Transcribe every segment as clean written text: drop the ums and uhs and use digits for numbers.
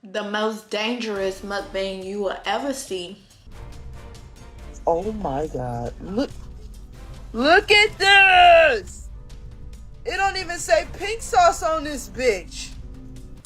The most dangerous mukbang you will ever see. Oh my god. Look at this! It don't even say pink sauce on this bitch.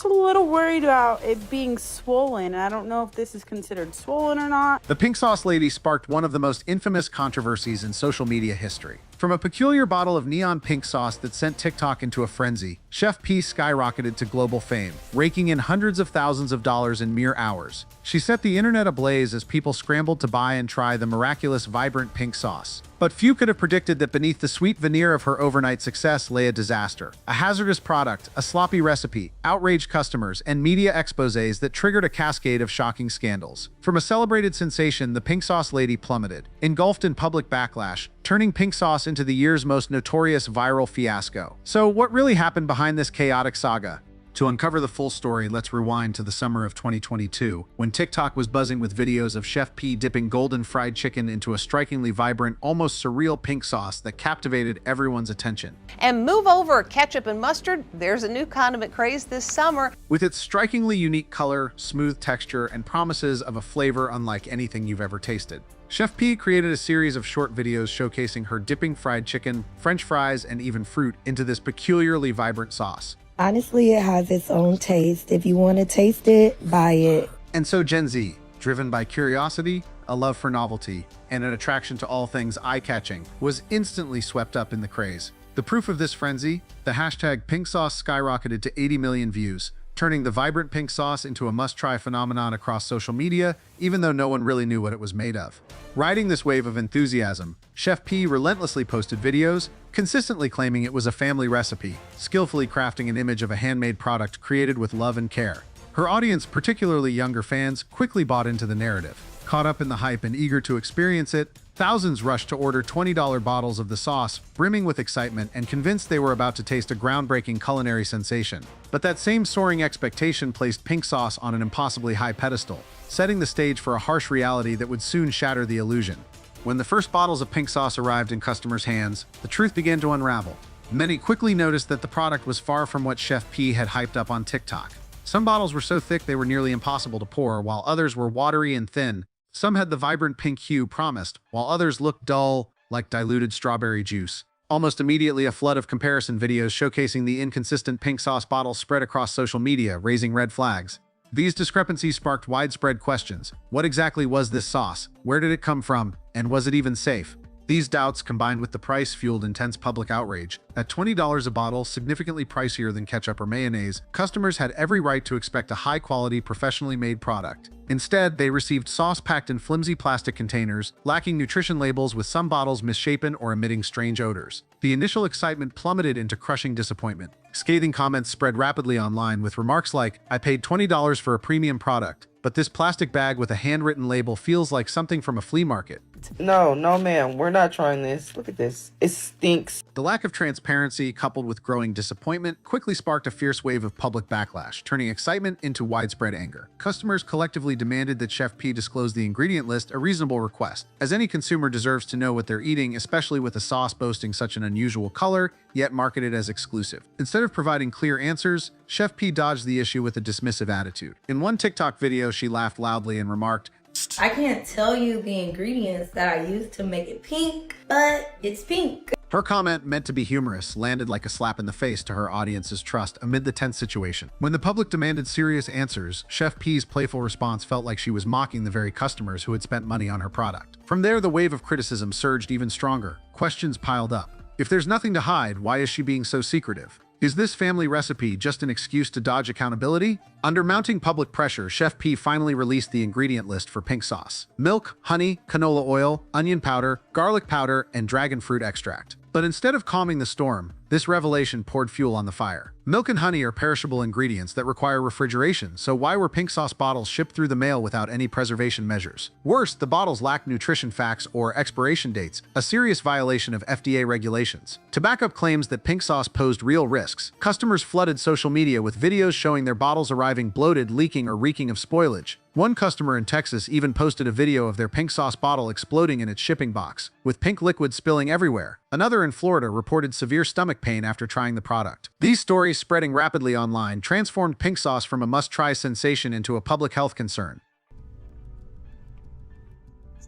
I'm a little worried about it being swollen. I don't know if this is considered swollen or not. The pink sauce lady sparked one of the most infamous controversies in social media history. From a peculiar bottle of neon pink sauce that sent TikTok into a frenzy, Chef Pii skyrocketed to global fame, raking in hundreds of thousands of dollars in mere hours. She set the internet ablaze as people scrambled to buy and try the miraculous vibrant pink sauce. But few could have predicted that beneath the sweet veneer of her overnight success lay a disaster. A hazardous product, a sloppy recipe, outraged customers, and media exposés that triggered a cascade of shocking scandals. From a celebrated sensation, the pink sauce lady plummeted, engulfed in public backlash, turning pink sauce into the year's most notorious viral fiasco. So what really happened behind this chaotic saga? To uncover the full story, let's rewind to the summer of 2022, when TikTok was buzzing with videos of Chef Pii dipping golden fried chicken into a strikingly vibrant, almost surreal pink sauce that captivated everyone's attention. And move over ketchup and mustard, there's a new condiment craze this summer. With its strikingly unique color, smooth texture, and promises of a flavor unlike anything you've ever tasted, Chef Pii created a series of short videos showcasing her dipping fried chicken, French fries, and even fruit into this peculiarly vibrant sauce. Honestly, it has its own taste. If you want to taste it, buy it. And so Gen Z, driven by curiosity, a love for novelty, and an attraction to all things eye-catching, was instantly swept up in the craze. The proof of this frenzy, the hashtag pink sauce skyrocketed to 80 million views, turning the vibrant pink sauce into a must-try phenomenon across social media, even though no one really knew what it was made of. Riding this wave of enthusiasm, Chef Pii relentlessly posted videos, consistently claiming it was a family recipe, skillfully crafting an image of a handmade product created with love and care. Her audience, particularly younger fans, quickly bought into the narrative. Caught up in the hype and eager to experience it, thousands rushed to order $20 bottles of the sauce, brimming with excitement and convinced they were about to taste a groundbreaking culinary sensation. But that same soaring expectation placed pink sauce on an impossibly high pedestal, setting the stage for a harsh reality that would soon shatter the illusion. When the first bottles of pink sauce arrived in customers' hands, the truth began to unravel. Many quickly noticed that the product was far from what Chef Pii had hyped up on TikTok. Some bottles were so thick they were nearly impossible to pour, while others were watery and thin. Some had the vibrant pink hue promised, while others looked dull, like diluted strawberry juice. Almost immediately, a flood of comparison videos showcasing the inconsistent pink sauce bottles spread across social media, raising red flags. These discrepancies sparked widespread questions. What exactly was this sauce? Where did it come from? And was it even safe? These doubts, combined with the price, fueled intense public outrage. At $20 a bottle, significantly pricier than ketchup or mayonnaise, customers had every right to expect a high-quality, professionally made product. Instead, they received sauce packed in flimsy plastic containers, lacking nutrition labels, with some bottles misshapen or emitting strange odors. The initial excitement plummeted into crushing disappointment. Scathing comments spread rapidly online with remarks like, "I paid $20 for a premium product, but this plastic bag with a handwritten label feels like something from a flea market." No, ma'am. We're not trying this. Look at this. It stinks. The lack of transparency, coupled with growing disappointment, quickly sparked a fierce wave of public backlash, turning excitement into widespread anger. Customers collectively demanded that Chef Pii disclose the ingredient list, a reasonable request, as any consumer deserves to know what they're eating, especially with a sauce boasting such an unusual color, yet marketed as exclusive. Instead of providing clear answers, Chef Pii dodged the issue with a dismissive attitude. In one TikTok video, she laughed loudly and remarked, "I can't tell you the ingredients that I used to make it pink, but it's pink." Her comment, meant to be humorous, landed like a slap in the face to her audience's trust amid the tense situation. When the public demanded serious answers, Chef Pii's playful response felt like she was mocking the very customers who had spent money on her product. From there, the wave of criticism surged even stronger. Questions piled up. If there's nothing to hide, why is she being so secretive? Is this family recipe just an excuse to dodge accountability? Under mounting public pressure, Chef Pii finally released the ingredient list for pink sauce: milk, honey, canola oil, onion powder, garlic powder, and dragon fruit extract. But instead of calming the storm, this revelation poured fuel on the fire. Milk and honey are perishable ingredients that require refrigeration, so why were pink sauce bottles shipped through the mail without any preservation measures? Worse, the bottles lacked nutrition facts or expiration dates, a serious violation of FDA regulations. To back up claims that pink sauce posed real risks, customers flooded social media with videos showing their bottles arriving bloated, leaking, or reeking of spoilage. One customer in Texas even posted a video of their pink sauce bottle exploding in its shipping box, with pink liquid spilling everywhere. Another in Florida reported severe stomach stomach pain after trying the product. These stories spreading rapidly online transformed pink sauce from a must-try sensation into a public health concern.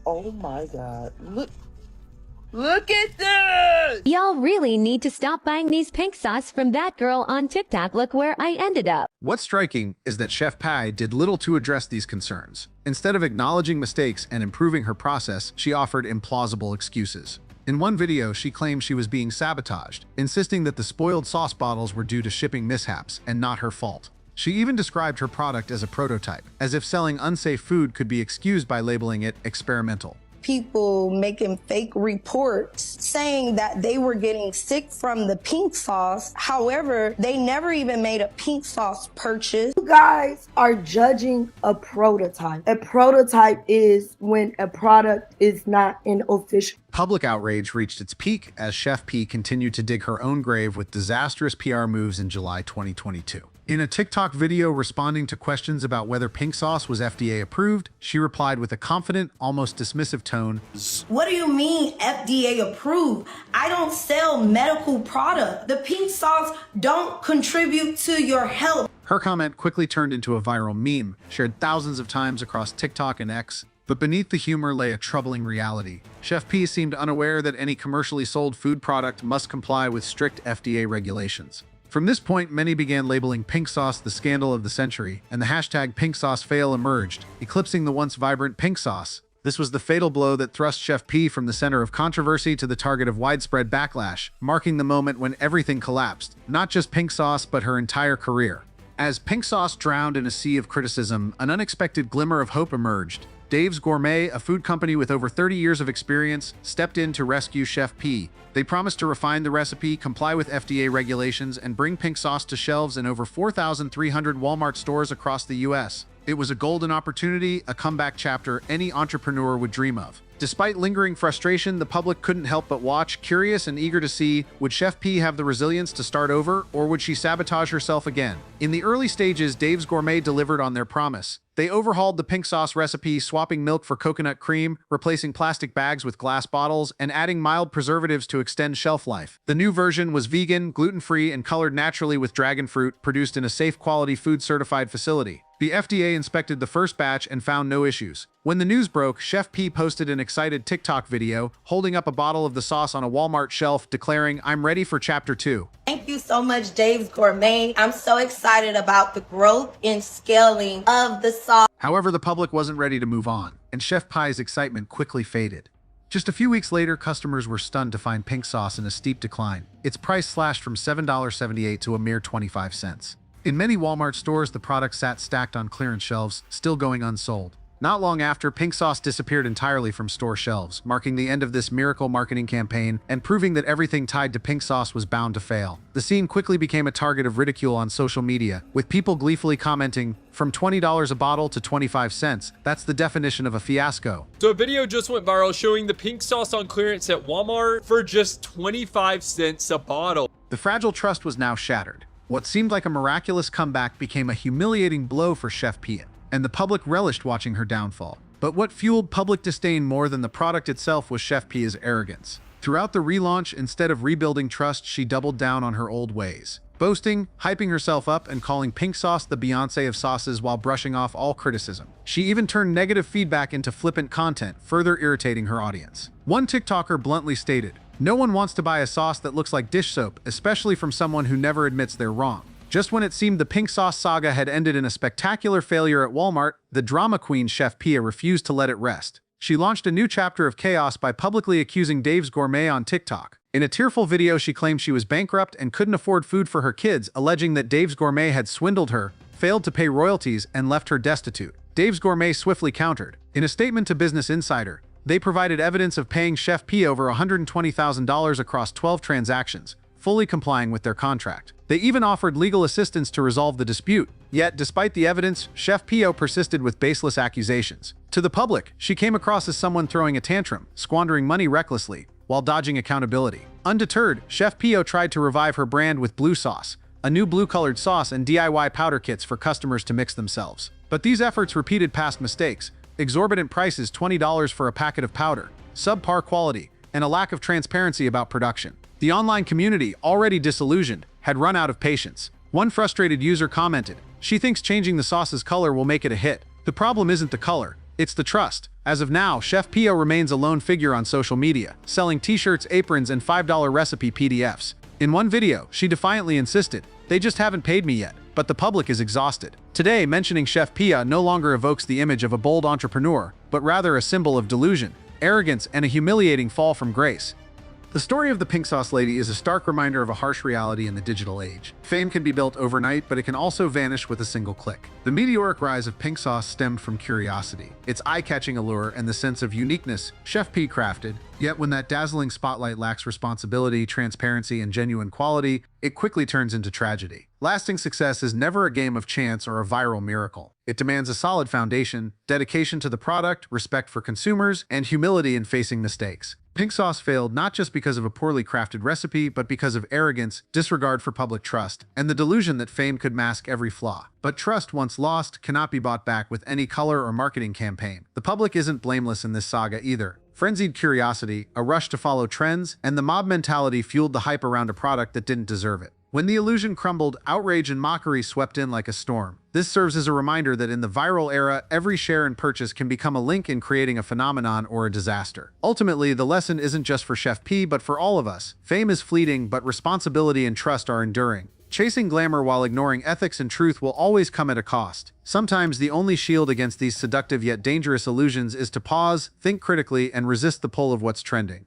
Oh my God. Look at this! Y'all really need to stop buying these pink sauce from that girl on TikTok. Look where I ended up. What's striking is that Chef Pii did little to address these concerns. Instead of acknowledging mistakes and improving her process, she offered implausible excuses. In one video, she claimed she was being sabotaged, insisting that the spoiled sauce bottles were due to shipping mishaps and not her fault. She even described her product as a prototype, as if selling unsafe food could be excused by labeling it experimental. People making fake reports saying that they were getting sick from the pink sauce. However, they never even made a pink sauce purchase. You guys are judging a prototype. A prototype is when a product is not an official. Public outrage reached its peak as Chef Pii continued to dig her own grave with disastrous PR moves in July 2022. In a TikTok video responding to questions about whether pink sauce was FDA approved, she replied with a confident, almost dismissive tone. What do you mean FDA approved? I don't sell medical product. The pink sauce don't contribute to your health. Her comment quickly turned into a viral meme, shared thousands of times across TikTok and X. But beneath the humor lay a troubling reality. Chef Pii seemed unaware that any commercially sold food product must comply with strict FDA regulations. From this point, many began labeling pink sauce the scandal of the century, and the hashtag pink sauce fail emerged, eclipsing the once vibrant pink sauce. This was the fatal blow that thrust Chef Pii from the center of controversy to the target of widespread backlash, marking the moment when everything collapsed, not just pink sauce, but her entire career. As pink sauce drowned in a sea of criticism, an unexpected glimmer of hope emerged. Dave's Gourmet, a food company with over 30 years of experience, stepped in to rescue Chef Pii. They promised to refine the recipe, comply with FDA regulations, and bring pink sauce to shelves in over 4,300 Walmart stores across the U.S. It was a golden opportunity, a comeback chapter any entrepreneur would dream of. Despite lingering frustration, the public couldn't help but watch, curious and eager to see, would Chef Pii have the resilience to start over, or would she sabotage herself again? In the early stages, Dave's Gourmet delivered on their promise. They overhauled the pink sauce recipe, swapping milk for coconut cream, replacing plastic bags with glass bottles, and adding mild preservatives to extend shelf life. The new version was vegan, gluten-free, and colored naturally with dragon fruit, produced in a safe quality food-certified facility. The FDA inspected the first batch and found no issues. When the news broke, Chef Pii posted an excited TikTok video, holding up a bottle of the sauce on a Walmart shelf, declaring, "I'm ready for Chapter 2. Thank you so much, Dave's Gourmet. I'm so excited about the growth and scaling of the sauce. However, the public wasn't ready to move on, and Chef Pii's excitement quickly faded. Just a few weeks later, customers were stunned to find pink sauce in a steep decline. Its price slashed from $7.78 to a mere 25 cents. In many Walmart stores, the product sat stacked on clearance shelves, still going unsold. Not long after, pink sauce disappeared entirely from store shelves, marking the end of this miracle marketing campaign and proving that everything tied to pink sauce was bound to fail. The scene quickly became a target of ridicule on social media, with people gleefully commenting, "From $20 a bottle to 25 cents, that's the definition of a fiasco." So a video just went viral showing the pink sauce on clearance at Walmart for just 25 cents a bottle. The fragile trust was now shattered. What seemed like a miraculous comeback became a humiliating blow for Chef Pii, and the public relished watching her downfall. But what fueled public disdain more than the product itself was Chef Pii's arrogance. Throughout the relaunch, instead of rebuilding trust, she doubled down on her old ways, boasting, hyping herself up, and calling pink sauce the Beyoncé of sauces while brushing off all criticism. She even turned negative feedback into flippant content, further irritating her audience. One TikToker bluntly stated, "No one wants to buy a sauce that looks like dish soap, especially from someone who never admits they're wrong." Just when it seemed the pink sauce saga had ended in a spectacular failure at Walmart, the drama queen Chef Pii refused to let it rest. She launched a new chapter of chaos by publicly accusing Dave's Gourmet on TikTok. In a tearful video, she claimed she was bankrupt and couldn't afford food for her kids, alleging that Dave's Gourmet had swindled her, failed to pay royalties, and left her destitute. Dave's Gourmet swiftly countered. In a statement to Business Insider, they provided evidence of paying Chef Pii over $120,000 across 12 transactions, fully complying with their contract. They even offered legal assistance to resolve the dispute. Yet, despite the evidence, Chef Pii persisted with baseless accusations. To the public, she came across as someone throwing a tantrum, squandering money recklessly, while dodging accountability. Undeterred, Chef Pii tried to revive her brand with blue sauce, a new blue-colored sauce and DIY powder kits for customers to mix themselves. But these efforts repeated past mistakes: exorbitant prices, $20 for a packet of powder, subpar quality, and a lack of transparency about production. The online community, already disillusioned, had run out of patience. One frustrated user commented, "She thinks changing the sauce's color will make it a hit. The problem isn't the color, it's the trust." As of now, Chef Pii remains a lone figure on social media, selling t-shirts, aprons, and $5 recipe PDFs. In one video, she defiantly insisted, "They just haven't paid me yet," but the public is exhausted. Today, mentioning Chef Pii no longer evokes the image of a bold entrepreneur, but rather a symbol of delusion, arrogance, and a humiliating fall from grace. The story of the pink sauce lady is a stark reminder of a harsh reality in the digital age. Fame can be built overnight, but it can also vanish with a single click. The meteoric rise of pink sauce stemmed from curiosity, its eye-catching allure, and the sense of uniqueness Chef Pii crafted. Yet when that dazzling spotlight lacks responsibility, transparency, and genuine quality, it quickly turns into tragedy. Lasting success is never a game of chance or a viral miracle. It demands a solid foundation, dedication to the product, respect for consumers, and humility in facing mistakes. Pink sauce failed not just because of a poorly crafted recipe, but because of arrogance, disregard for public trust, and the delusion that fame could mask every flaw. But trust once lost cannot be bought back with any color or marketing campaign. The public isn't blameless in this saga either. Frenzied curiosity, a rush to follow trends, and the mob mentality fueled the hype around a product that didn't deserve it. When the illusion crumbled, outrage and mockery swept in like a storm. This serves as a reminder that in the viral era, every share and purchase can become a link in creating a phenomenon or a disaster. Ultimately, the lesson isn't just for Chef Pii, but for all of us. Fame is fleeting, but responsibility and trust are enduring. Chasing glamour while ignoring ethics and truth will always come at a cost. Sometimes the only shield against these seductive yet dangerous illusions is to pause, think critically, and resist the pull of what's trending.